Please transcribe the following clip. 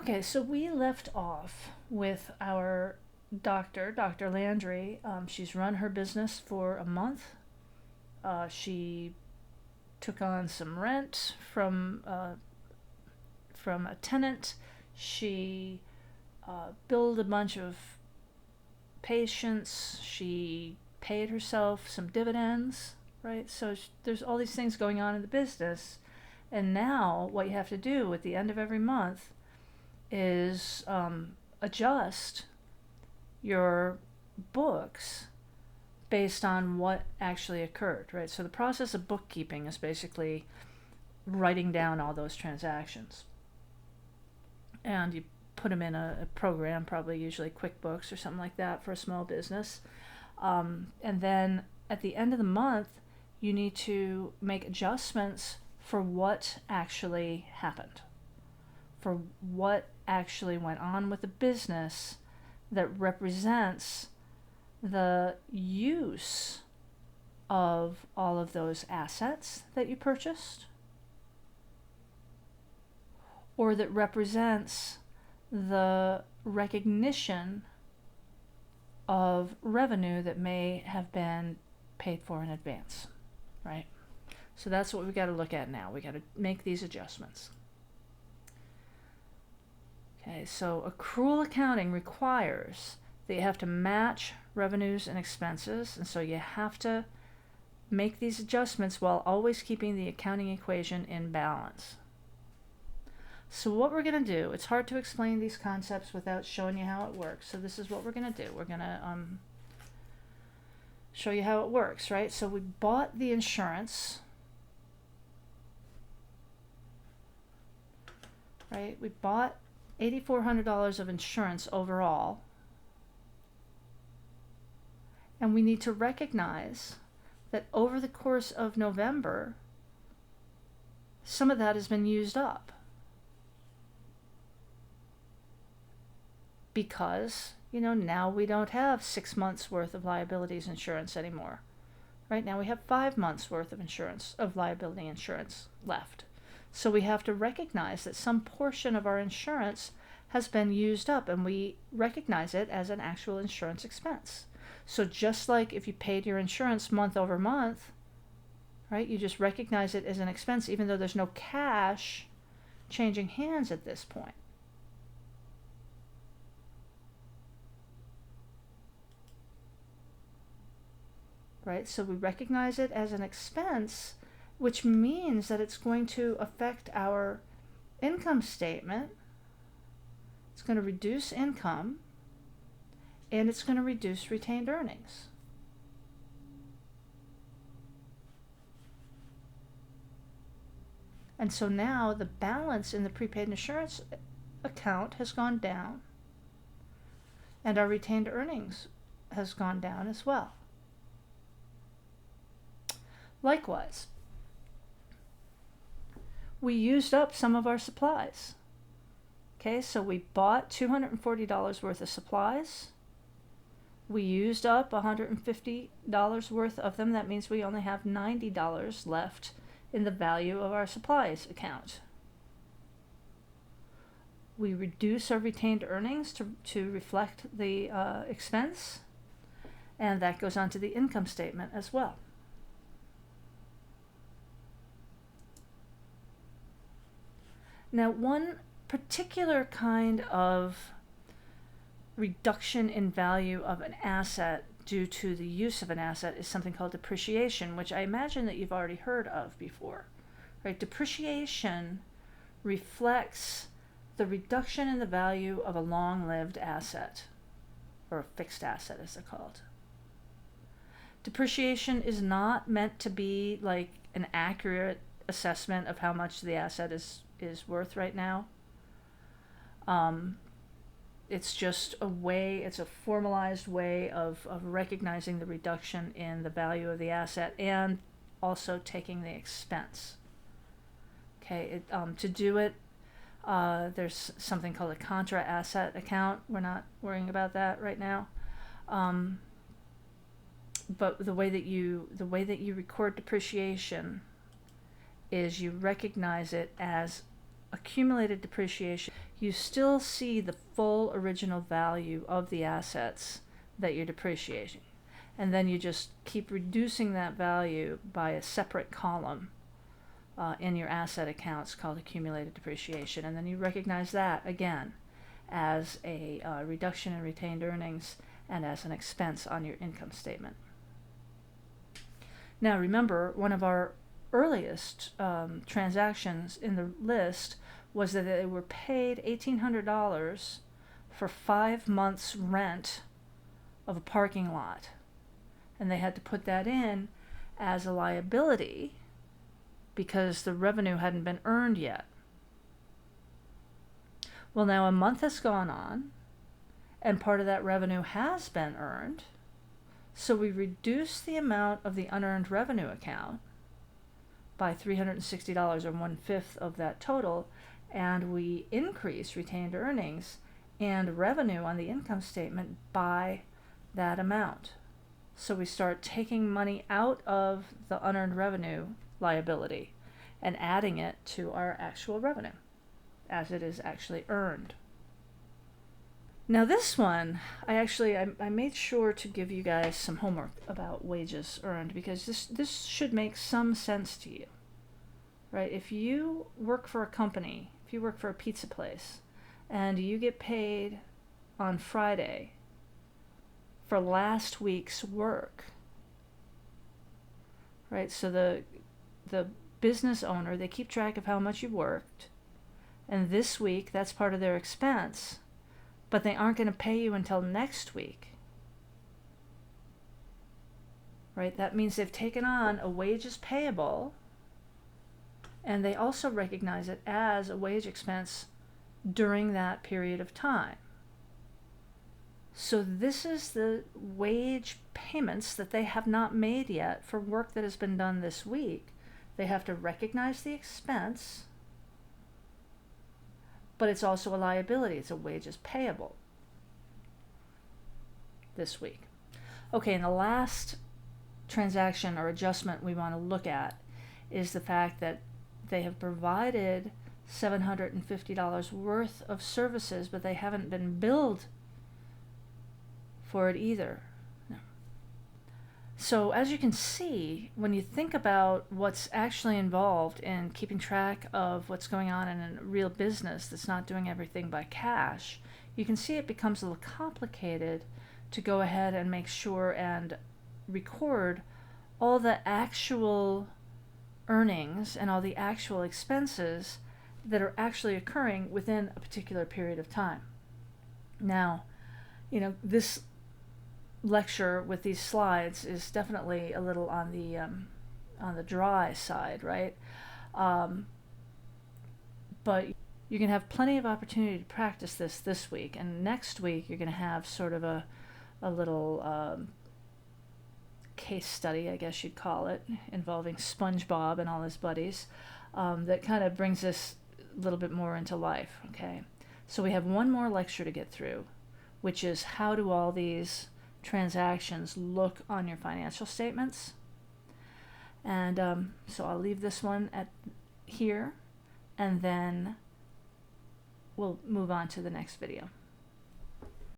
Okay, so we left off with our doctor, Dr. Landry. She's run her business for a month. She took on some rent from a tenant. She billed a bunch of patients. She paid herself some dividends, right? So there's all these things going on in the business. And now what you have to do at the end of every month is adjust your books based on what actually occurred, right? So the process of bookkeeping is basically writing down all those transactions. And you put them in a program, probably usually QuickBooks or something like that for a small business. And then at the end of the month, you need to make adjustments for what actually happened, for what actually went on with the business that represents the use of all of those assets that you purchased, or that represents the recognition of revenue that may have been paid for in advance, right? So that's what we got to look at now. We got to make these adjustments. Okay, so accrual accounting requires that you have to match revenues and expenses, and so you have to make these adjustments while always keeping the accounting equation in balance. So what we're going to do, it's hard to explain these concepts without showing you how it works, so this is what we're going to do. We're going to show you how it works, right? So we bought the insurance, right? We bought $8,400 of insurance overall, and we need to recognize that over the course of November, some of that has been used up because, now we don't have 6 months worth of liabilities insurance anymore. Right now we have 5 months worth of liability insurance left. So we have to recognize that some portion of our insurance has been used up, and we recognize it as an actual insurance expense. So just like if you paid your insurance month over month, right, you just recognize it as an expense even though there's no cash changing hands at this point. Right, so we recognize it as an expense, which means that it's going to affect our income statement. It's going to reduce income, and it's going to reduce retained earnings. And so now the balance in the prepaid insurance account has gone down, and our retained earnings has gone down as well. Likewise, we used up some of our supplies. Okay, so we bought $240 worth of supplies. We used up $150 worth of them. That means we only have $90 left in the value of our supplies account. We reduce our retained earnings to reflect the expense, and that goes onto the income statement as well. Now, one particular kind of reduction in value of an asset due to the use of an asset is something called depreciation, which I imagine that you've already heard of before. Right? Depreciation reflects the reduction in the value of a long-lived asset, or a fixed asset as they're called. Depreciation is not meant to be like an accurate assessment of how much the asset is worth right now. It's just it's a formalized way of recognizing the reduction in the value of the asset and also taking the expense. Okay, to do it, there's something called a contra asset account. We're not worrying about that right now. But the way that you record depreciation is you recognize it as accumulated depreciation, you still see the full original value of the assets that you're depreciating. And then you just keep reducing that value by a separate column in your asset accounts called accumulated depreciation. And then you recognize that again as a reduction in retained earnings and as an expense on your income statement. Now remember, one of our earliest transactions in the list was that they were paid $1,800 for 5 months rent of a parking lot. And they had to put that in as a liability because the revenue hadn't been earned yet. Well, now a month has gone on and part of that revenue has been earned. So we reduce the amount of the unearned revenue account by $360, or 1/5 of that total, and we increase retained earnings and revenue on the income statement by that amount. So we start taking money out of the unearned revenue liability and adding it to our actual revenue as it is actually earned. Now this one, I made sure to give you guys some homework about wages earned, because this should make some sense to you, right? If you work for a company, if you work for a pizza place, and you get paid on Friday for last week's work, right? So the business owner, they keep track of how much you worked, and this week that's part of their expense. But they aren't going to pay you until next week, right? That means they've taken on a wages payable, and they also recognize it as a wage expense during that period of time. So this is the wage payments that they have not made yet for work that has been done this week. They have to recognize the expense, but it's also a liability. It's a wages payable this week. Okay, and the last transaction or adjustment we want to look at is the fact that they have provided $750 worth of services, but they haven't been billed for it either. No. So as you can see, when you think about what's actually involved in keeping track of what's going on in a real business that's not doing everything by cash, you can see it becomes a little complicated to go ahead and make sure and record all the actual earnings and all the actual expenses that are actually occurring within a particular period of time. Now, this lecture with these slides is definitely a little on the dry side, right? But you can have plenty of opportunity to practice this week, and next week you're going to have sort of a little case study, I guess you'd call it, involving SpongeBob and all his buddies, that kind of brings this a little bit more into life. Okay, so we have one more lecture to get through, which is how do all these transactions look on your financial statements. And so I'll leave this one at here, and then we'll move on to the next video.